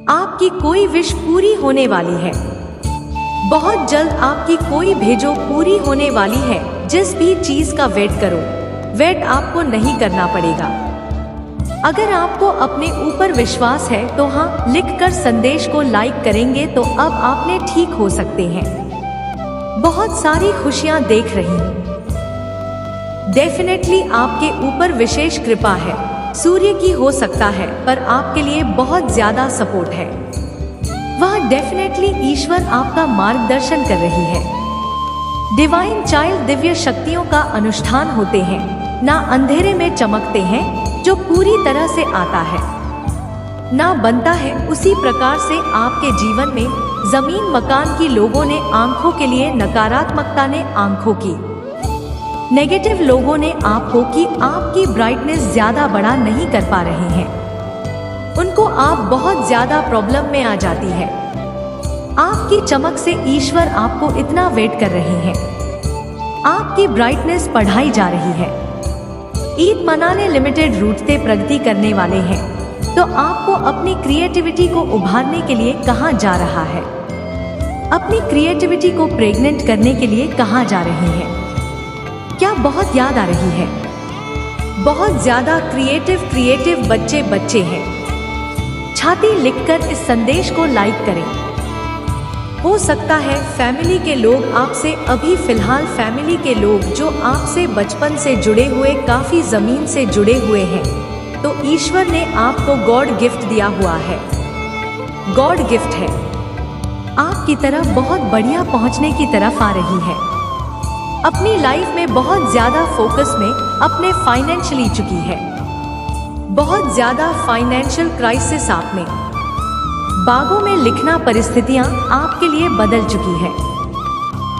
आपकी कोई विश पूरी होने वाली है। बहुत जल्द आपकी कोई भेजो पूरी होने वाली है। जिस भी चीज का वेट करो, वेट आपको नहीं करना पड़ेगा। अगर आपको अपने ऊपर विश्वास है तो हाँ लिखकर संदेश को लाइक करेंगे तो अब आपने ठीक हो सकते हैं। बहुत सारी खुशियां देख रही हूँ। डेफिनेटली आपके ऊपर विशेष कृपा है, सूर्य की हो सकता है, पर आपके लिए बहुत ज्यादा सपोर्ट है। वह डेफिनेटली ईश्वर आपका मार्गदर्शन कर रही है। डिवाइन चाइल्ड दिव्य शक्तियों का अनुष्ठान होते हैं, ना अंधेरे में चमकते हैं जो पूरी तरह से आता है ना बनता है। उसी प्रकार से आपके जीवन में जमीन मकान की लोगों ने आंखों के लिए, नकारात्मकता ने आंखों की, नेगेटिव लोगों ने आपको कि आपकी ब्राइटनेस ज्यादा बड़ा नहीं कर पा रहे हैं। उनको आप बहुत ज्यादा प्रॉब्लम में आ जाती है। आपकी चमक से ईश्वर आपको इतना वेट कर रहे हैं। आपकी ब्राइटनेस बढ़ाई जा रही है। ईद मनाने लिमिटेड रूठते प्रगति करने वाले हैं, तो आपको अपनी क्रिएटिविटी को उभारने के लिए कहाँ जा रहा है? अपनी क्रिएटिविटी को प्रेग्नेंट करने के लिए कहाँ जा रहे हैं? क्या बहुत याद आ रही है? बहुत ज्यादा क्रिएटिव बच्चे हैं। छाती लिखकर इस संदेश को लाइक करें। हो सकता है फैमिली के लोग आपसे, अभी फिलहाल फैमिली के लोग जो आपसे बचपन से जुड़े हुए, काफी जमीन से जुड़े हुए हैं, तो ईश्वर ने आपको गॉड गिफ्ट दिया हुआ है। गॉड गिफ्ट है, आपकी तरफ बहुत बढ़िया पहुंचने की तरफ आ रही है। अपनी लाइफ में बहुत ज्यादा फोकस में अपने फाइनेंशियली चुकी है। बहुत ज्यादा फाइनेंशियल क्राइसिस आप में, बागों में लिखना परिस्थितियां आपके लिए बदल चुकी है,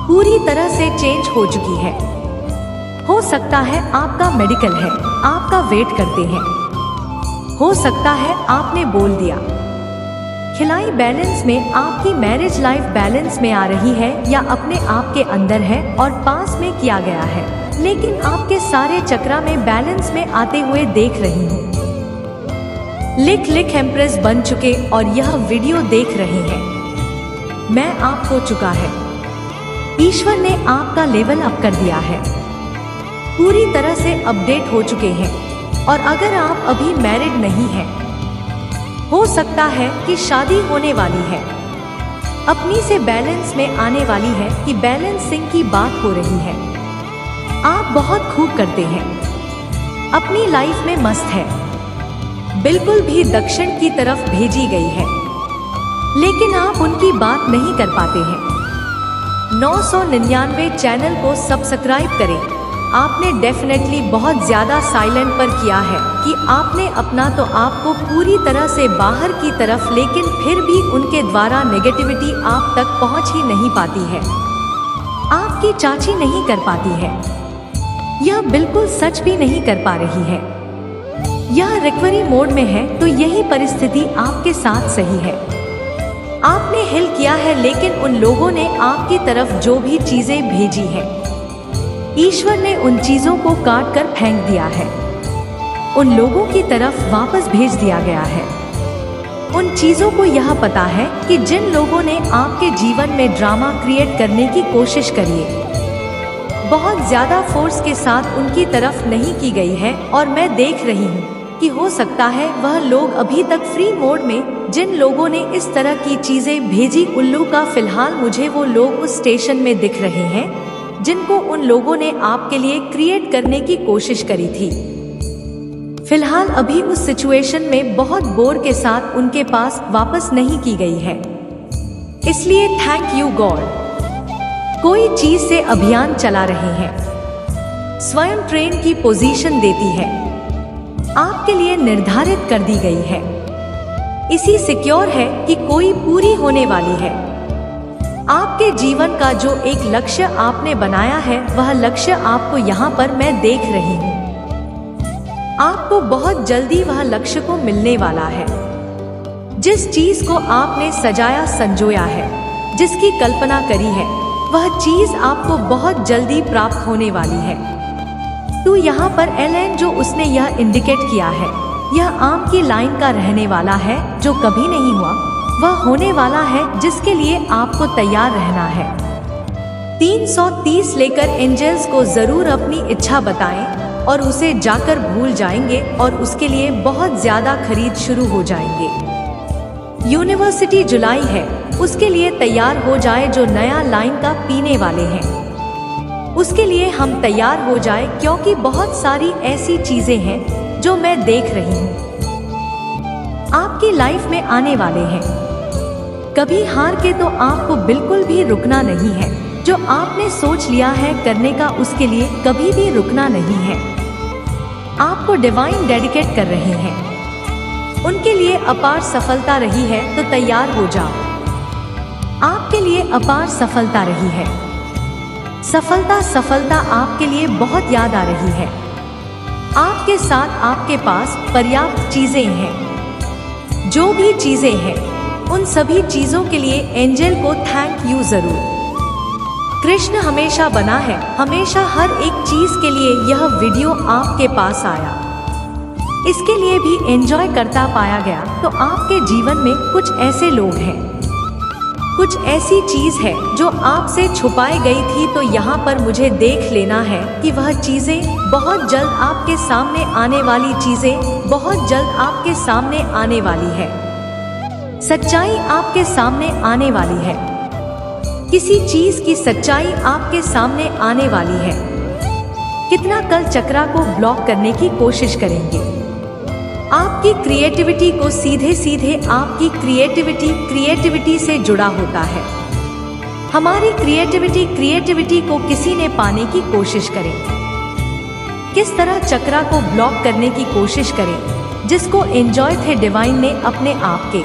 पूरी तरह से चेंज हो चुकी है। हो सकता है आपका मेडिकल है, आपका वेट करते हैं। हो सकता है आपने बोल दिया। खिलाई बैलेंस में आपकी मैरिज लाइफ बैलेंस में आ रही है या अपने आप के अंदर है और पास में किया गया है, लेकिन आपके सारे चक्रा में बैलेंस में आते हुए देख रही हूँ। लिख एम्प्रेस बन चुके और यह वीडियो देख रहे हैं। मैं आपको चुका है। ईश्वर ने आपका लेवल अप कर दिया है, पूरी तरह से अपडेट हो चुके हैं। और अगर आप अभी मैरिड नहीं हैं, हो सकता है कि शादी होने वाली है, अपनी से बैलेंस में आने वाली है कि बैलेंसिंग की बात हो रही है। आप बहुत खूब करते हैं, अपनी लाइफ में मस्त है, बिल्कुल भी दक्षिण की तरफ भेजी गई है, लेकिन आप उनकी बात नहीं कर पाते हैं। 999 चैनल को सब्सक्राइब करें। आपने डेफिनेटली बहुत ज्यादा साइलेंट पर किया है कि आपने अपना तो आपको पूरी तरह से बाहर की तरफ, लेकिन फिर भी उनके द्वारा नेगेटिविटी आप तक पहुंच ही नहीं पाती है, आपकी चाची नहीं कर पाती है, यह बिल्कुल सच भी नहीं कर पा रही है, यह रिकवरी मोड में है। तो यही परिस्थिति आपके साथ सही है। आपने हिल किया है, लेकिन उन लोगों ने आपकी तरफ जो भी चीजें भेजी है, ईश्वर ने उन चीजों को काट कर फेंक दिया है, उन लोगों की तरफ वापस भेज दिया गया है। उन चीजों को यह पता है कि जिन लोगों ने आपके जीवन में ड्रामा क्रिएट करने की कोशिश करी है, बहुत ज्यादा फोर्स के साथ उनकी तरफ नहीं की गई है। और मैं देख रही हूँ कि हो सकता है वह लोग अभी तक फ्री मोड में, जिन लोगों ने इस तरह की चीजें भेजी, उल्लू का फिलहाल मुझे वो लोग उस स्टेशन में दिख रहे हैं जिनको उन लोगों ने आपके लिए क्रिएट करने की कोशिश करी थी। फिलहाल अभी उस सिचुएशन में बहुत बोर के साथ उनके पास वापस नहीं की गई है, इसलिए थैंक यू गॉड। कोई चीज से अभियान चला रहे हैं, स्वयं ट्रेन की पोजीशन देती है, आपके लिए निर्धारित कर दी गई है। इसी सिक्योर है कि कोई पूरी होने वाली है। आपके जीवन का जो एक लक्ष्य आपने बनाया है, वह लक्ष्य आपको यहाँ पर मैं देख रही हूँ। आपको बहुत जल्दी वह लक्ष्य को मिलने वाला है। जिस चीज को आपने सजाया संजोया है, जिसकी कल्पना करी है, वह चीज आपको बहुत जल्दी प्राप्त होने वाली है। तो यहाँ पर एलन जो उसने यह इंडिकेट किया है, यह आम की लाइन का रहने वाला है, जो कभी नहीं हुआ, वह होने वाला है जिसके लिए आपको तैयार रहना है। 330 लेकर एंजल्स को जरूर अपनी इच्छा बताएं और उसे जाकर भूल जाएंगे और उसके लिए बहुत ज्यादा खरीद शुरू हो जाएंगे। यूनिवर्सिटी जुलाई है, उसके लिए तैयार हो जाए जो नया लाइन का पीने वाले हैं। उसके लिए हम तैयार हो जाए क्योंकि बहुत सारी ऐसी चीजें हैं जो मैं देख रही हूँ आपकी लाइफ में आने वाले हैं। कभी हार के तो आपको बिल्कुल भी रुकना नहीं है। जो आपने सोच लिया है करने का उसके लिए कभी भी रुकना नहीं है। आपको डिवाइन डेडिकेट कर रहे हैं, उनके लिए अपार सफलता रही है तो तैयार हो जाओ। आपके लिए अपार सफलता रही है। सफलता आपके लिए बहुत याद आ रही है। आपके साथ आपके पास पर्याप्त चीजें हैं। जो भी चीजें हैं उन सभी चीजों के लिए एंजल को थैंक यू जरूर। कृष्ण हमेशा बना है, हमेशा हर एक चीज के लिए यह वीडियो आपके पास आया। इसके लिए भी एंजॉय करता पाया गया। तो आपके जीवन में कुछ ऐसे लोग हैं, कुछ ऐसी चीज है जो आपसे छुपाई गई थी। तो यहाँ पर मुझे देख लेना है कि वह चीजें बहुत जल्द आपके सामने आने वाली चीजें बहुत जल्द आपके सामने आने वाली है। सच्चाई आपके सामने आने वाली है। किसी चीज की सच्चाई आपके सामने आने वाली है। कितना कल चक्रा को ब्लॉक करने की कोशिश करेंगे। आपकी क्रिएटिविटी को सीधे सीधे आपकी क्रिएटिविटी से जुड़ा होता है। हमारी क्रिएटिविटी को किसी ने पाने की कोशिश करे। किस तरह चक्रा को ब्लॉक करने की कोशिश करे जिसको एंजॉय थे डिवाइन ने अपने आप के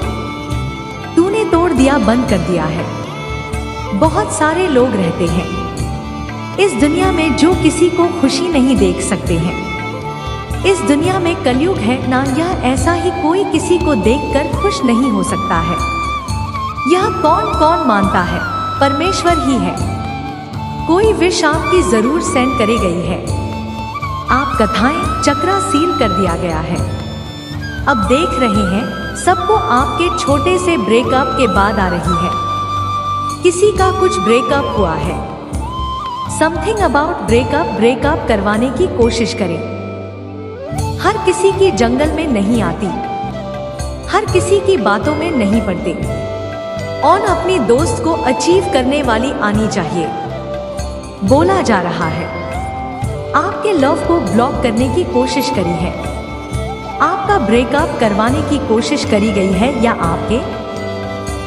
तूने तोड़ दिया, बंद कर दिया है। बहुत सारे लोग रहते हैं इस दुनिया में जो किसी को खुशी नहीं देख सकते हैं। इस दुनिया में कलयुग है ना, यह ऐसा ही कोई किसी को देखकर खुश नहीं हो सकता है। यह कौन कौन मानता है? परमेश्वर ही है। कोई विश आपकी जरूर सेंड करी गई है। आप कथाएं चक्रा सील कर दिया गया है। अब देख रहे हैं सबको आपके छोटे से ब्रेकअप के बाद आ रही है। किसी का कुछ ब्रेकअप हुआ है। समथिंग अबाउट ब्रेकअप करवाने की कोशिश करें। हर किसी की जंगल में नहीं आती, हर किसी की बातों में नहीं पड़ते। और अपनी दोस्त को अचीव करने वाली आनी चाहिए। बोला जा रहा है आपके लव को ब्लॉक करने की कोशिश करी है। आपका ब्रेकअप करवाने की कोशिश करी गई है या आपके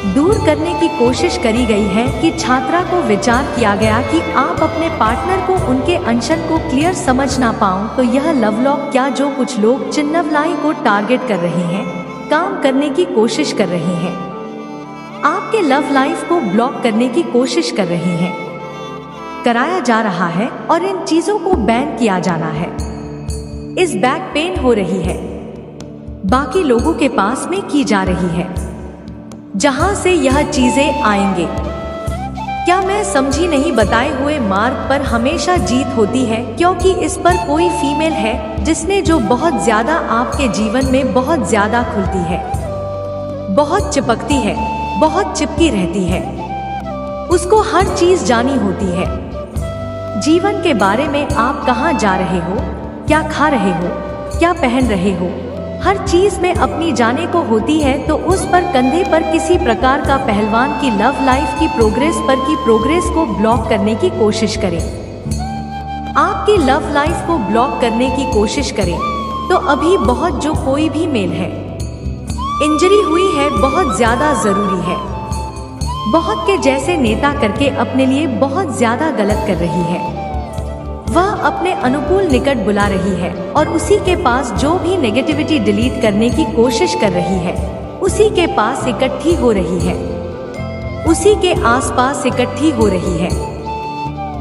दूर करने की कोशिश करी गई है। कि छात्रा को विचार किया गया कि आप अपने पार्टनर को उनके अनशन को क्लियर समझ ना पाऊं तो यह लव लॉक क्या जो कुछ लोग चिन्नवलाई को टारगेट कर रहे हैं, काम करने की कोशिश कर रहे हैं, आपके लव लाइफ को ब्लॉक करने की कोशिश कर रहे हैं, कराया जा रहा है और इन चीजों को बैन किया जाना है। इस बैक पेन हो रही है, बाकी लोगों के पास में की जा रही है जहां से यह चीजें आएंगे। क्या मैं समझी नहीं? बताए हुए मार्ग पर हमेशा जीत होती है क्योंकि इस पर कोई फीमेल है जिसने जो बहुत ज्यादा आपके जीवन में बहुत ज्यादा खुलती है, बहुत चिपकती है, बहुत चिपकी रहती है। उसको हर चीज जानी होती है। जीवन के बारे में आप कहाँ जा रहे हो, क्या खा रहे हो, क्या पहन रहे हो, हर चीज में अपनी जाने को होती है। तो उस पर कंधे पर किसी प्रकार का पहलवान की लव लाइफ की प्रोग्रेस को ब्लॉक करने की कोशिश करें। आपकी लव लाइफ को ब्लॉक करने की कोशिश करें तो अभी बहुत जो कोई भी मेल है इंजरी हुई है, बहुत ज्यादा जरूरी है। बहुत के जैसे नेता करके अपने लिए बहुत ज्यादा गलत कर रही है। वह अपने अनुकूल निकट बुला रही है और उसी के पास जो भी नेगेटिविटी डिलीट करने की कोशिश कर रही है उसी के पास इकट्ठी हो रही है, उसी के आसपास इकट्ठी हो रही है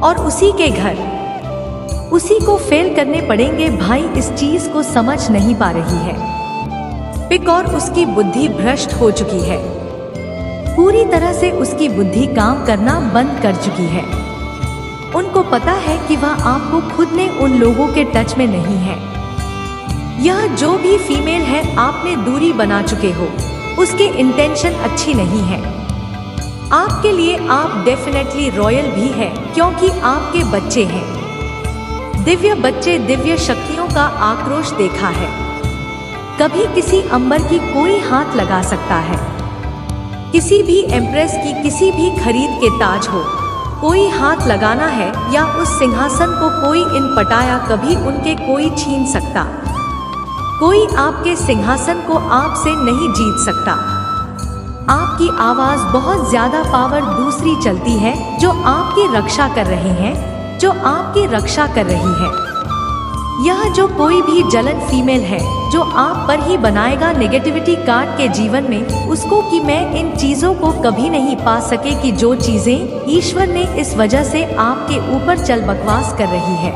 और उसी के घर उसी को फेल करने पड़ेंगे। भाई इस चीज को समझ नहीं पा रही है पिक और उसकी बुद्धि भ्रष्ट हो चुकी है। पूरी तरह से उसकी बुद्धि काम करना बंद कर चुकी है। उनको पता है कि वह आपको खुद ने उन लोगों के टच में नहीं है। यह जो भी फीमेल है आपने दूरी बना चुके हो, उसके इंटेंशन अच्छी नहीं है। आपके लिए आप डेफिनेटली रॉयल भी है, क्योंकि आपके बच्चे हैं दिव्य बच्चे। दिव्य शक्तियों का आक्रोश देखा है। कभी किसी अंबर की कोई हाथ लगा सकता है, किसी भी एम्प्रेस की किसी भी खरीद के ताज हो, कोई हाथ लगाना है या उस सिंहासन को कोई इन पटाया, कभी उनके कोई छीन सकता। कोई आपके सिंहासन को आपसे नहीं जीत सकता। आपकी आवाज बहुत ज्यादा पावर दूसरी चलती है, जो आपकी रक्षा कर रहे हैं, जो आपकी रक्षा कर रही है। यह जो कोई भी जलन फीमेल है जो आप पर ही बनाएगा नेगेटिविटी कार्ड के जीवन में, उसको कि मैं इन चीजों को कभी नहीं पा सके, कि जो चीजें ईश्वर ने इस वजह से आपके ऊपर चल बकवास कर रही है,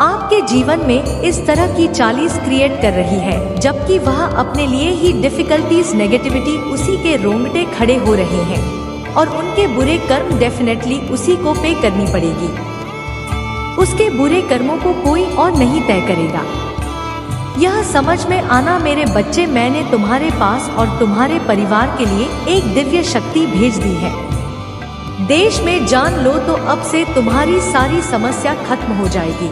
आपके जीवन में इस तरह की चालीस क्रिएट कर रही है, जबकि वह अपने लिए ही डिफिकल्टीज नेगेटिविटी उसी के रोंगटे खड़े हो रहे हैं और उनके बुरे कर्म डेफिनेटली उसी को पे करनी पड़ेगी। उसके बुरे कर्मों को कोई और नहीं तय करेगा। यह समझ में आना मेरे बच्चे, मैंने तुम्हारे पास और तुम्हारे परिवार के लिए एक दिव्य शक्ति भेज दी है। देश में जान लो तो अब से तुम्हारी सारी समस्या खत्म हो जाएगी।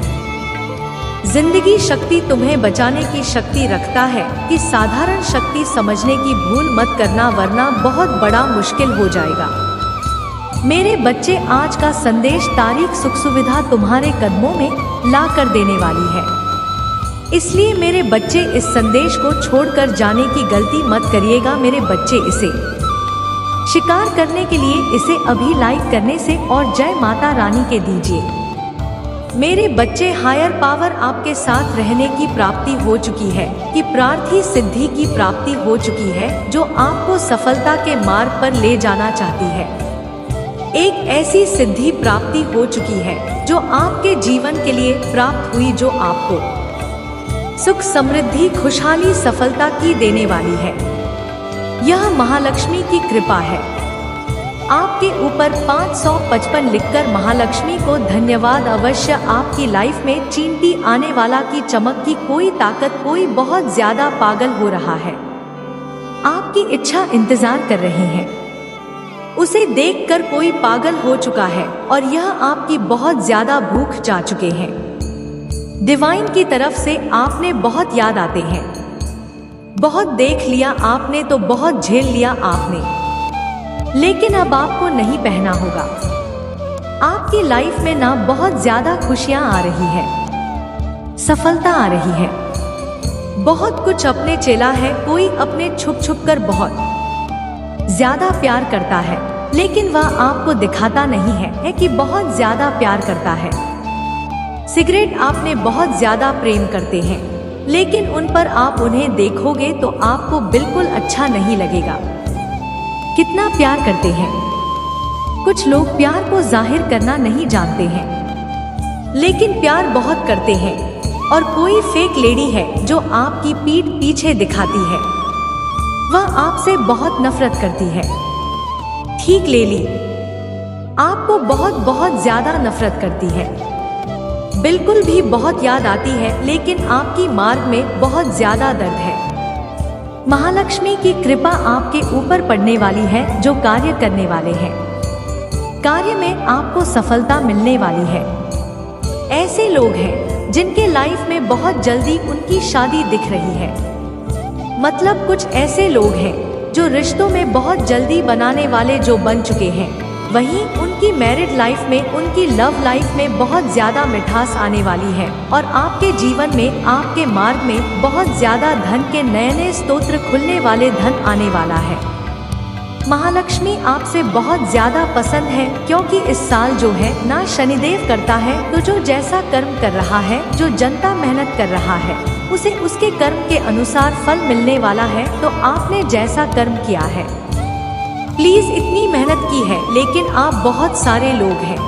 जिंदगी शक्ति तुम्हें बचाने की शक्ति रखता है कि साधारण शक्ति समझने की भूल मत करना, वरना बहुत बड़ा मुश्किल हो जाएगा। मेरे बच्चे, आज का संदेश तारीख सुख सुविधा तुम्हारे कदमों में ला कर देने वाली है। इसलिए मेरे बच्चे, इस संदेश को छोड़कर जाने की गलती मत करिएगा। मेरे बच्चे, इसे शिकार करने के लिए इसे अभी लाइक करने से और जय माता रानी के दीजिए। मेरे बच्चे, हायर पावर आपके साथ रहने की प्राप्ति हो चुकी है, कि प्रार्थी सिद्धि की प्राप्ति हो चुकी है, जो आपको सफलता के मार्ग पर ले जाना चाहती है। एक ऐसी सिद्धि प्राप्ति हो चुकी है जो आपके जीवन के लिए प्राप्त हुई, जो आपको सुख समृद्धि खुशहाली सफलता की देने वाली है। यह महालक्ष्मी की कृपा है। आपके ऊपर 555 लिखकर महालक्ष्मी को धन्यवाद अवश्य। आपकी लाइफ में चींटी आने वाला की चमक की कोई ताकत, कोई बहुत ज्यादा पागल हो रहा है, आपकी इच्छा इंतजार कर रही है। उसे देखकर कोई पागल हो चुका है और यह आपकी बहुत ज्यादा भूख जा चुके हैं। डिवाइन की तरफ से आपने बहुत याद आते हैं। बहुत देख लिया आपने, तो बहुत झेल लिया आपने, लेकिन अब आपको नहीं पहना होगा। आपकी लाइफ में ना बहुत ज्यादा खुशियां आ रही है, सफलता आ रही है, बहुत कुछ अपने चेला है। कोई अपने छुप छुप कर बहुत ज्यादा प्यार करता है, लेकिन वह आपको दिखाता नहीं है कि बहुत ज्यादा प्यार करता है। सिगरेट आपने बहुत ज्यादा प्रेम करते हैं, लेकिन उन पर आप उन्हें देखोगे तो आपको बिल्कुल अच्छा नहीं लगेगा। कितना प्यार करते हैं। कुछ लोग प्यार को जाहिर करना नहीं जानते हैं, लेकिन प्यार बहुत करते हैं। और कोई फेक लेडी है जो आपकी पीठ पीछे दिखाती है, वह आपसे बहुत नफरत करती है। ठीक ले ली, आपको बहुत बहुत ज्यादा नफरत करती है, बिल्कुल भी बहुत याद आती है, लेकिन आपकी मार्ग में बहुत ज्यादा दर्द है। महालक्ष्मी की कृपा आपके ऊपर पड़ने वाली है, जो कार्य करने वाले हैं। कार्य में आपको सफलता मिलने वाली है। ऐसे लोग हैं जिनके लाइफ में बहुत जल्दी उनकी शादी दिख रही है। मतलब कुछ ऐसे लोग हैं जो रिश्तों में बहुत जल्दी बनाने वाले जो बन चुके हैं, वहीं उनकी मैरिड लाइफ में, उनकी लव लाइफ में बहुत ज्यादा मिठास आने वाली है। और आपके जीवन में, आपके मार्ग में बहुत ज्यादा धन के नए नए स्तोत्र खुलने वाले, धन आने वाला है। महालक्ष्मी आपसे बहुत ज्यादा पसंद है, क्योंकि इस साल जो है ना शनिदेव करता है, तो जो जैसा कर्म कर रहा है, जो जनता मेहनत कर रहा है, उसे उसके कर्म के अनुसार फल मिलने वाला है। तो आपने जैसा कर्म किया है, प्लीज इतनी मेहनत की है, लेकिन आप बहुत सारे लोग हैं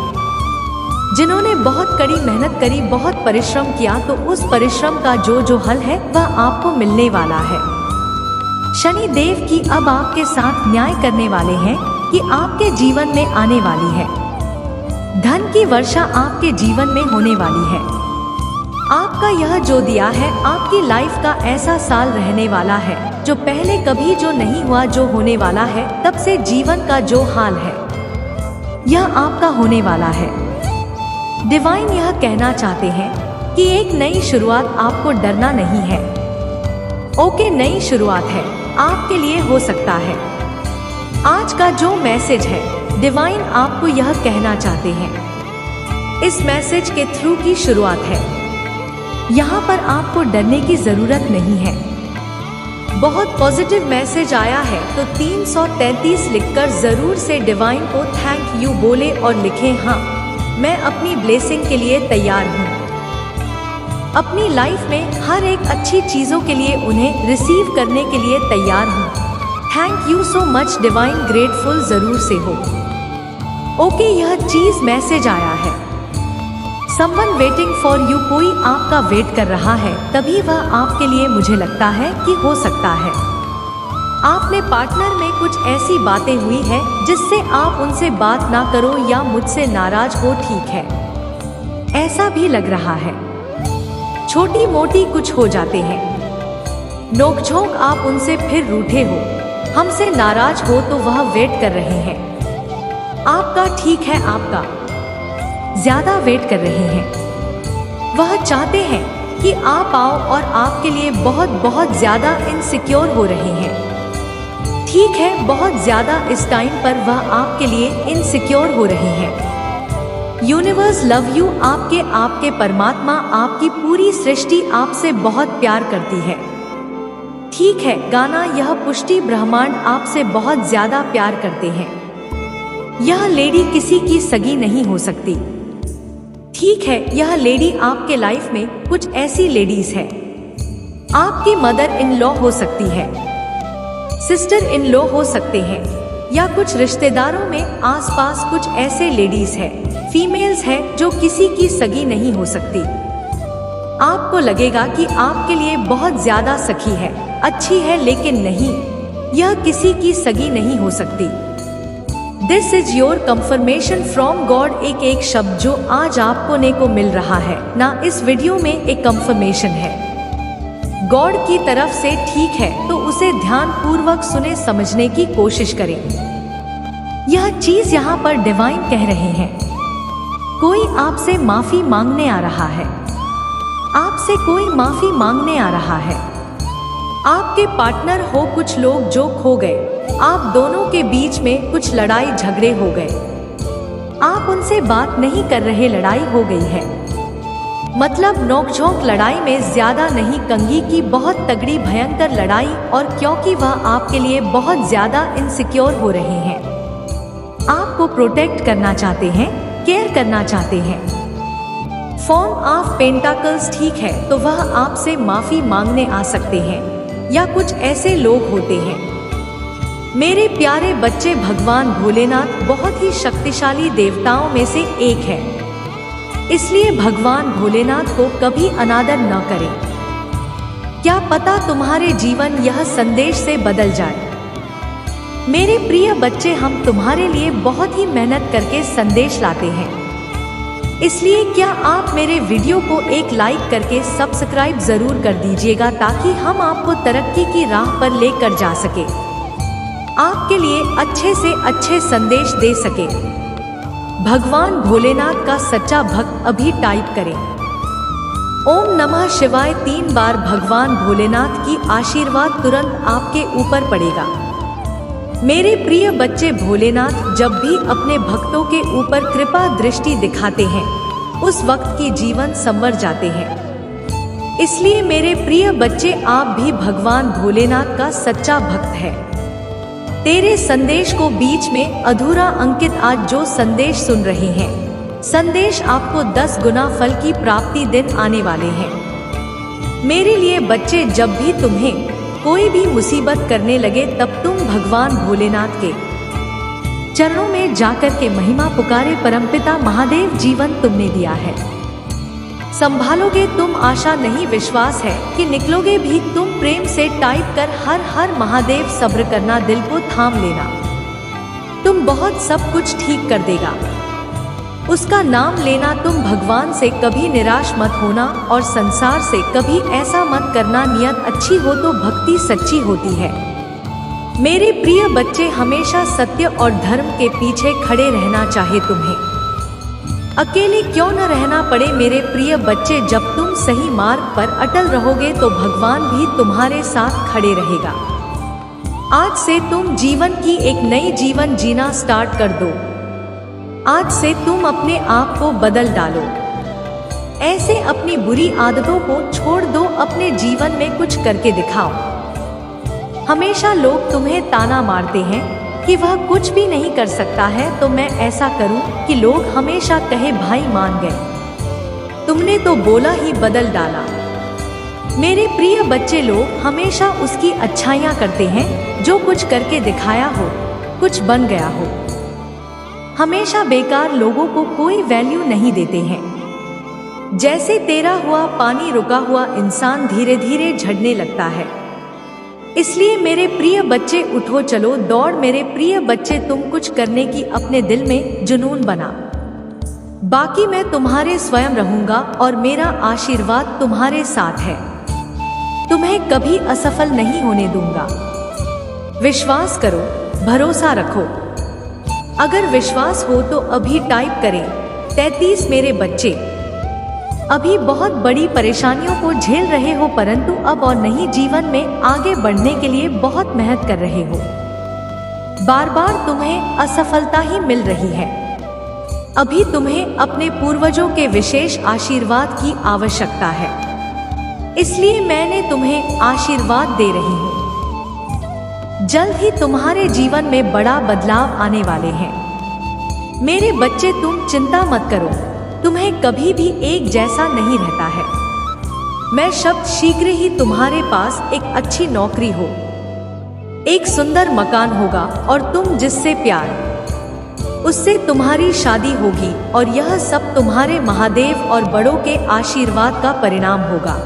जिन्होंने बहुत कड़ी मेहनत करी, बहुत परिश्रम किया, तो उस परिश्रम का जो हल है वह आपको मिलने वाला है। शनि देव की अब आपके साथ न्याय करने वाले हैं कि आपके जीवन में आने वाली है। धन की वर्षा आपके जीवन में होने वाली है। आपका यह जो दिया है, आपकी लाइफ का ऐसा साल रहने वाला है जो पहले कभी जो नहीं हुआ, जो होने वाला है, तब से जीवन का जो हाल है यह आपका होने वाला है। डिवाइन यह कहना चाहते हैं कि एक नई शुरुआत, आपको डरना नहीं है। ओके, नई शुरुआत है, आपके लिए हो सकता है। आज का जो मैसेज है, डिवाइन आपको यह कहना चाहते हैं, इस मैसेज के थ्रू की शुरुआत है। यहाँ पर आपको डरने की जरूरत नहीं है। बहुत पॉजिटिव मैसेज आया है, तो 333 लिखकर जरूर से डिवाइन को थैंक यू बोले और लिखें, हाँ मैं अपनी ब्लेसिंग के लिए तैयार हूँ। अपनी लाइफ में हर एक अच्छी चीजों के लिए उन्हें रिसीव करने के लिए तैयार हूँ। Thank you so much divine, grateful जरूर से हो। ओके, यह चीज मैसेज आया है, समवन वेटिंग फॉर यू, कोई आपका वेट कर रहा है, तभी वह आपके लिए, मुझे लगता है कि हो सकता है आपने पार्टनर में कुछ ऐसी बातें हुई है जिससे आप उनसे बात ना करो या मुझसे नाराज हो, ठीक है, ऐसा भी लग रहा है। छोटी मोटी कुछ हो जाते हैं, नोकझोंक, आप उनसे फिर रूठे हो, हमसे नाराज हो, तो वह वेट कर रहे हैं आपका, ठीक है, आपका ज्यादा वेट कर रहे हैं। वह चाहते हैं कि आप आओ और आपके लिए बहुत बहुत ज्यादा इनसिक्योर हो रहे हैं, ठीक है, बहुत ज्यादा इस टाइम पर वह आपके लिए इनसिक्योर हो रहे हैं। यूनिवर्स लव यू, आपके परमात्मा, आपकी पूरी सृष्टि आपसे बहुत प्यार करती है, ठीक है। गाना, यह पुष्टि ब्रह्मांड आपसे बहुत ज्यादा प्यार करते हैं। यह लेडी किसी की सगी नहीं हो सकती, ठीक है, यह लेडी आपके लाइफ में कुछ ऐसी लेडीज है, आपकी मदर इन लॉ हो सकती है, सिस्टर इन लॉ हो सकते हैं, या कुछ रिश्तेदारों में आसपास कुछ ऐसे लेडीज है, फीमेल्स है जो किसी की सगी नहीं हो सकती। आपको लगेगा कि आपके लिए बहुत ज्यादा सखी है, अच्छी है, लेकिन नहीं, यह किसी की सगी नहीं हो सकती। This is your confirmation from God, एक शब्द जो आज आपको ने को मिल रहा है ना, इस वीडियो में एक कंफर्मेशन है गॉड की तरफ से, ठीक है, तो उसे ध्यान पूर्वक सुने, समझने की कोशिश करें। यह चीज यहाँ पर डिवाइन कह रहे हैं, कोई आपसे माफी मांगने आ रहा है, आपसे कोई माफी मांगने आ रहा है। आपके पार्टनर हो कुछ लोग जो खो गए, आप दोनों के बीच में कुछ लड़ाई झगड़े हो गए, आप उनसे बात नहीं कर रहे, लड़ाई हो गई है, मतलब नोकझोंक, लड़ाई में ज्यादा नहीं, कंघी की बहुत तगड़ी भयंकर लड़ाई, और क्योंकि वह आपके लिए बहुत ज्यादा इनसिक्योर हो रहे हैं, आपको प्रोटेक्ट करना चाहते हैं, केयर करना चाहते हैं। फॉर्म ऑफ पेंटाकल्स, ठीक है, तो वह आपसे माफी मांगने आ सकते हैं, या कुछ ऐसे लोग होते हैं। मेरे प्यारे बच्चे, भगवान भोलेनाथ बहुत ही शक्तिशाली देवताओं में से एक है, इसलिए भगवान भोलेनाथ को कभी अनादर न करें। क्या पता तुम्हारे जीवन यह संदेश से बदल जाए। मेरे प्रिय बच्चे, हम तुम्हारे लिए बहुत ही मेहनत करके संदेश लाते हैं, इसलिए क्या आप मेरे वीडियो को एक लाइक करके सब्सक्राइब जरूर कर दीजिएगा, ताकि हम आपको तरक्की की राह पर लेकर जा सके, आपके लिए अच्छे से अच्छे संदेश दे सके। भगवान भोलेनाथ का सच्चा भक्त अभी टाइप करें ओम नमः शिवाय 3 बार। भगवान भोलेनाथ की आशीर्वाद तुरंत आपके ऊपर पड़ेगा। मेरे प्रिय बच्चे, भोलेनाथ जब भी अपने भक्तों के ऊपर कृपा दृष्टि दिखाते हैं, उस वक्त की जीवन संवर जाते हैं। इसलिए मेरे प्रिय बच्चे, आप भी भगवान भोलेनाथ का सच्चा भक्त है। तेरे संदेश को बीच में अधूरा अंकित, आज जो संदेश सुन रहे हैं, संदेश आपको 10 गुना फल की प्राप्ति दिन आने वाले हैं। मेरे लिए बच्चे, जब भी तुम्हें कोई भी मुसीबत करने लगे, तब तुम भगवान भोलेनाथ के चरणों में जाकर के महिमा पुकारे, परमपिता महादेव जीवन तुमने दिया है, संभालोगे तुम, आशा नहीं विश्वास है कि निकलोगे भी तुम। प्रेम से टाइप कर हर हर महादेव। सब्र करना, दिल को थाम लेना, तुम बहुत सब कुछ ठीक कर देगा। उसका नाम लेना। तुम भगवान से कभी निराश मत होना और संसार से कभी ऐसा मत करना। नियत अच्छी हो तो भक्ति सच्ची होती है। मेरे प्रिय बच्चे, हमेशा सत्य और धर्म के पीछे खड़े रहना चाहे तुम्हें अकेले क्यों न रहना पड़े। मेरे प्रिय बच्चे, जब तुम सही मार्ग पर अटल रहोगे तो भगवान भी तुम्हारे साथ खड़े रहेगा। आज से तुम जीवन की एक नई जीवन जीना स्टार्ट कर दो। आज से तुम अपने आप को बदल डालो। ऐसे अपनी बुरी आदतों को छोड़ दो, अपने जीवन में कुछ करके दिखाओ। हमेशा लोग तुम्हें ताना मारते हैं कि वह कुछ भी नहीं कर सकता है, तो मैं ऐसा करूं कि लोग हमेशा कहे भाई मान गए, तुमने तो बोला ही बदल डाला। मेरे प्रिय बच्चे, लोग हमेशा उसकी अच्छाइयां करते हैं जो कुछ करके दिखाया हो, कुछ बन गया हो। हमेशा बेकार लोगों को कोई वैल्यू नहीं देते हैं। जैसे तेरा हुआ पानी रुका हुआ इंसान धीरे धीरे झड़ने लगता है। इसलिए मेरे प्रिय बच्चे, उठो चलो दौड़। मेरे प्रिय बच्चे, तुम कुछ करने की अपने दिल में जुनून बना। बाकी मैं तुम्हारे स्वयं रहूंगा और मेरा आशीर्वाद तुम्हारे साथ है। तुम्हें कभी असफल नहीं होने दूंगा। विश्वास करो, भरोसा रखो। अगर विश्वास हो तो अभी टाइप करें 33। मेरे बच्चे, अभी बहुत बड़ी परेशानियों को झेल रहे हो, परंतु अब और नहीं, जीवन में आगे बढ़ने के लिए बहुत मेहनत कर रहे हो। बार बार तुम्हें असफलता ही मिल रही है। अभी तुम्हें अपने पूर्वजों के विशेष आशीर्वाद की आवश्यकता है, इसलिए मैंने तुम्हें आशीर्वाद दे रही हूँ। जल्द ही तुम्हारे जीवन में बड़ा बदलाव आने वाले हैं। मेरे बच्चे, तुम चिंता मत करो, तुम्हें कभी भी एक जैसा नहीं रहता है। मैं शब्द शीघ्र ही तुम्हारे पास एक अच्छी नौकरी हो, एक सुंदर मकान होगा और तुम जिससे प्यार, उससे तुम्हारी शादी होगी और यह सब तुम्हारे महादेव और बड़ों के आशीर्वाद का परिणाम होगा।